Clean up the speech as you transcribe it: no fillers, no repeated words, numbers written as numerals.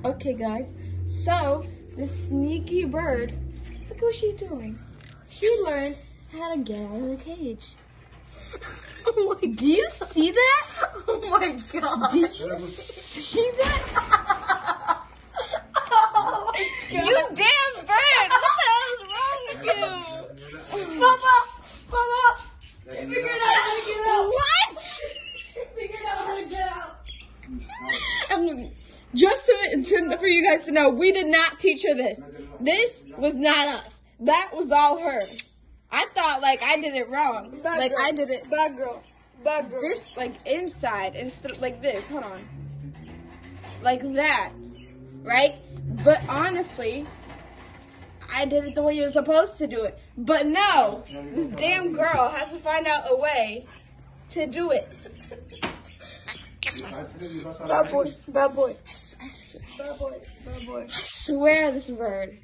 Okay, guys. So, this sneaky bird, look what she's doing. She learned how to get out of the cage. Oh my, do you see that? Oh my god. Did you see that? Oh my god. You damn bird! What the hell is wrong with you? Mama! Figured out how to get out! What? Figured out how to get out! Just for you guys to know, we did not teach her this. This was not us. That was all her. I thought like I did it wrong. Bad like girl. I did it. Bad girl. Bad girl. This like inside instead of like this. Hold on. Like that, right? But honestly, I did it the way you're supposed to do it. But no, this damn girl has to find out a way to do it. Bad boy. Bad boy. I Bad boy. Bad boy. swear this bird